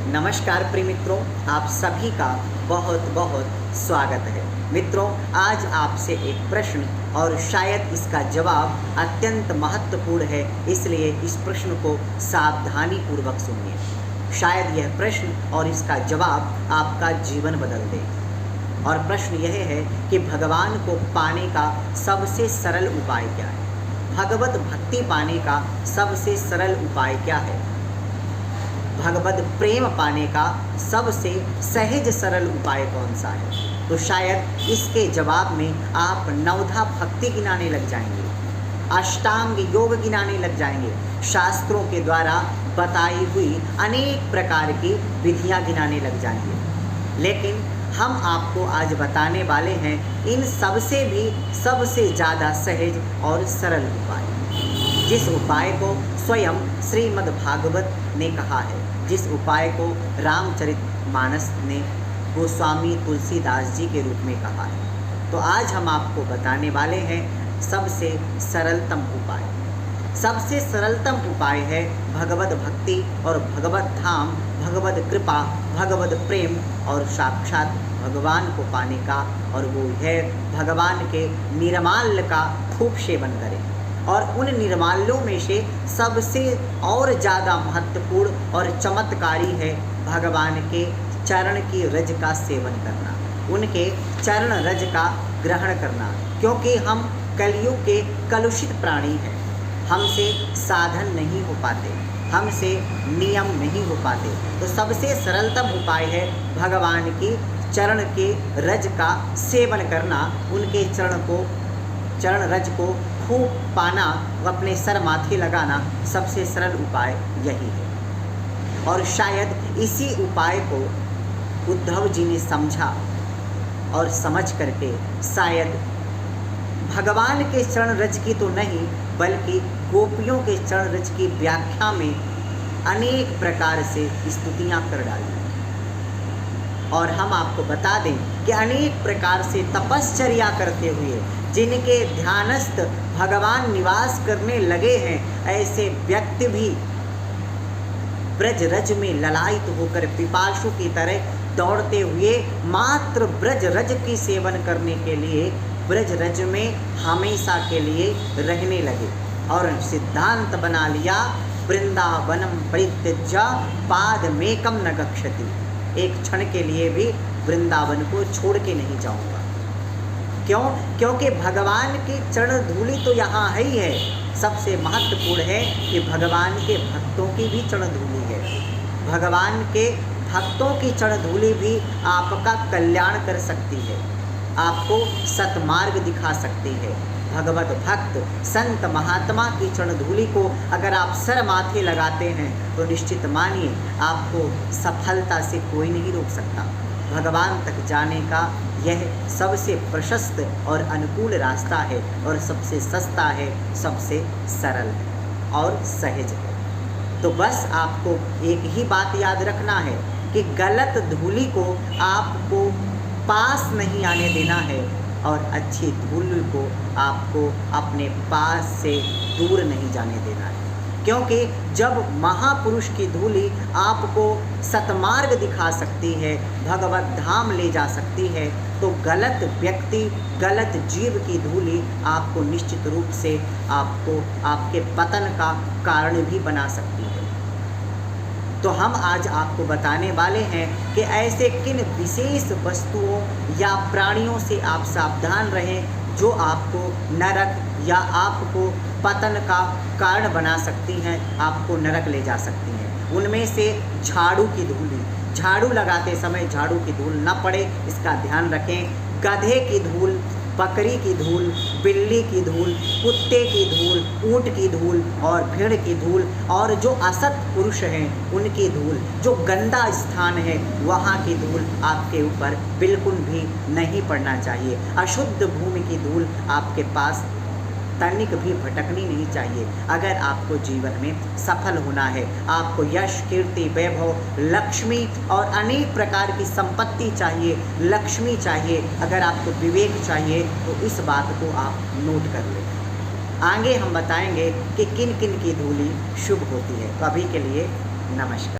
नमस्कार प्रिय मित्रों, आप सभी का बहुत बहुत स्वागत है। मित्रों, आज आपसे एक प्रश्न और शायद इसका जवाब अत्यंत महत्वपूर्ण है, इसलिए इस प्रश्न को सावधानी पूर्वक सुनिए। शायद यह प्रश्न और इसका जवाब आपका जीवन बदल दे। और प्रश्न यह है कि भगवान को पाने का सबसे सरल उपाय क्या है? भगवत भक्ति पाने का सबसे सरल उपाय क्या है? भगवत प्रेम पाने का सबसे सहज सरल उपाय कौन सा है? तो शायद इसके जवाब में आप नवधा भक्ति गिनाने लग जाएंगे, अष्टांग योग गिनाने लग जाएंगे, शास्त्रों के द्वारा बताई हुई अनेक प्रकार की विधियां गिनाने लग जाएंगे। लेकिन हम आपको आज बताने वाले हैं इन सबसे भी सबसे ज़्यादा सहज और सरल उपाय, जिस उपाय को स्वयं श्रीमद् भागवत ने कहा है, जिस उपाय को रामचरितमानस ने गोस्वामी तुलसीदास जी के रूप में कहा है। तो आज हम आपको बताने वाले हैं सबसे सरलतम उपाय। सबसे सरलतम उपाय है भगवत भक्ति और भगवत धाम, भगवत कृपा, भगवत प्रेम और साक्षात भगवान को पाने का, और वो है भगवान के निर्माल्य का खूब सेवन करें। और उन निर्माल्यों में से सबसे और ज़्यादा महत्वपूर्ण और चमत्कारी है भगवान के चरण की रज का सेवन करना, उनके चरण रज का ग्रहण करना। क्योंकि हम कलयुग के कलुषित प्राणी हैं, हमसे साधन नहीं हो पाते, हमसे नियम नहीं हो पाते। तो सबसे सरलतम उपाय है भगवान की चरण के रज का सेवन करना, उनके चरण रज को खूब पाना, अपने सर माथे लगाना। सबसे सरल उपाय यही है। और शायद इसी उपाय को उद्धव जी ने समझा और समझ करके शायद भगवान के चरण रज की तो नहीं, बल्कि गोपियों के चरण रज की व्याख्या में अनेक प्रकार से स्तुतियाँ कर डाली। और हम आपको बता दें कि अनेक प्रकार से तपश्चर्या करते हुए जिनके ध्यानस्थ भगवान निवास करने लगे हैं, ऐसे व्यक्ति भी ब्रज रज में ललायित होकर पिपासु की तरह दौड़ते हुए मात्र ब्रज रज की सेवन करने के लिए ब्रज रज में हमेशा के लिए रहने लगे और सिद्धांत बना लिया, वृंदावनम परित्यज्य पादमेकम न गच्छति। एक क्षण के लिए भी वृंदावन को छोड़ के नहीं जाऊंगा। क्यों? क्योंकि भगवान की चरण धूलि तो यहाँ है ही है। सबसे महत्वपूर्ण है कि भगवान के भक्तों की भी चरण धूलि है। भगवान के भक्तों की चरण धूलि भी आपका कल्याण कर सकती है, आपको सतमार्ग दिखा सकती है। भगवत भक्त संत महात्मा की चरण धूलि को अगर आप सर माथे लगाते हैं तो निश्चित मानिए आपको सफलता से कोई नहीं रोक सकता। भगवान तक जाने का यह सबसे प्रशस्त और अनुकूल रास्ता है, और सबसे सस्ता है, सबसे सरल है और सहज है। तो बस आपको एक ही बात याद रखना है कि गलत धूलि को आपको पास नहीं आने देना है, और अच्छी धूल को आपको अपने पास से दूर नहीं जाने देना है। क्योंकि जब महापुरुष की धूलि आपको सतमार्ग दिखा सकती है, भगवत धाम ले जा सकती है, तो गलत व्यक्ति, गलत जीव की धूलि आपको निश्चित रूप से आपको आपके पतन का कारण भी बना सकती है। तो हम आज आपको बताने वाले हैं कि ऐसे किन विशेष वस्तुओं या प्राणियों से आप सावधान रहें जो आपको नरक या आपको पतन का कारण बना सकती हैं, आपको नरक ले जा सकती हैं। उनमें से झाड़ू की धूली, झाड़ू लगाते समय झाड़ू की धूल न पड़े, इसका ध्यान रखें। गधे की धूल, बकरी की धूल, बिल्ली की धूल, कुत्ते की धूल, ऊँट की धूल और भेड़ की धूल, और जो असत पुरुष हैं उनकी धूल, जो गंदा स्थान है वहाँ की धूल आपके ऊपर बिल्कुल भी नहीं पड़ना चाहिए। अशुद्ध भूमि की धूल आपके पास तनिक भी भटकनी नहीं चाहिए। अगर आपको जीवन में सफल होना है, आपको यश, कीर्ति, वैभव, लक्ष्मी और अनेक प्रकार की संपत्ति चाहिए, लक्ष्मी चाहिए, अगर आपको विवेक चाहिए, तो इस बात को आप नोट कर लें। आगे हम बताएंगे कि किन किन की धूलि शुभ होती है। तो अभी के लिए नमस्कार।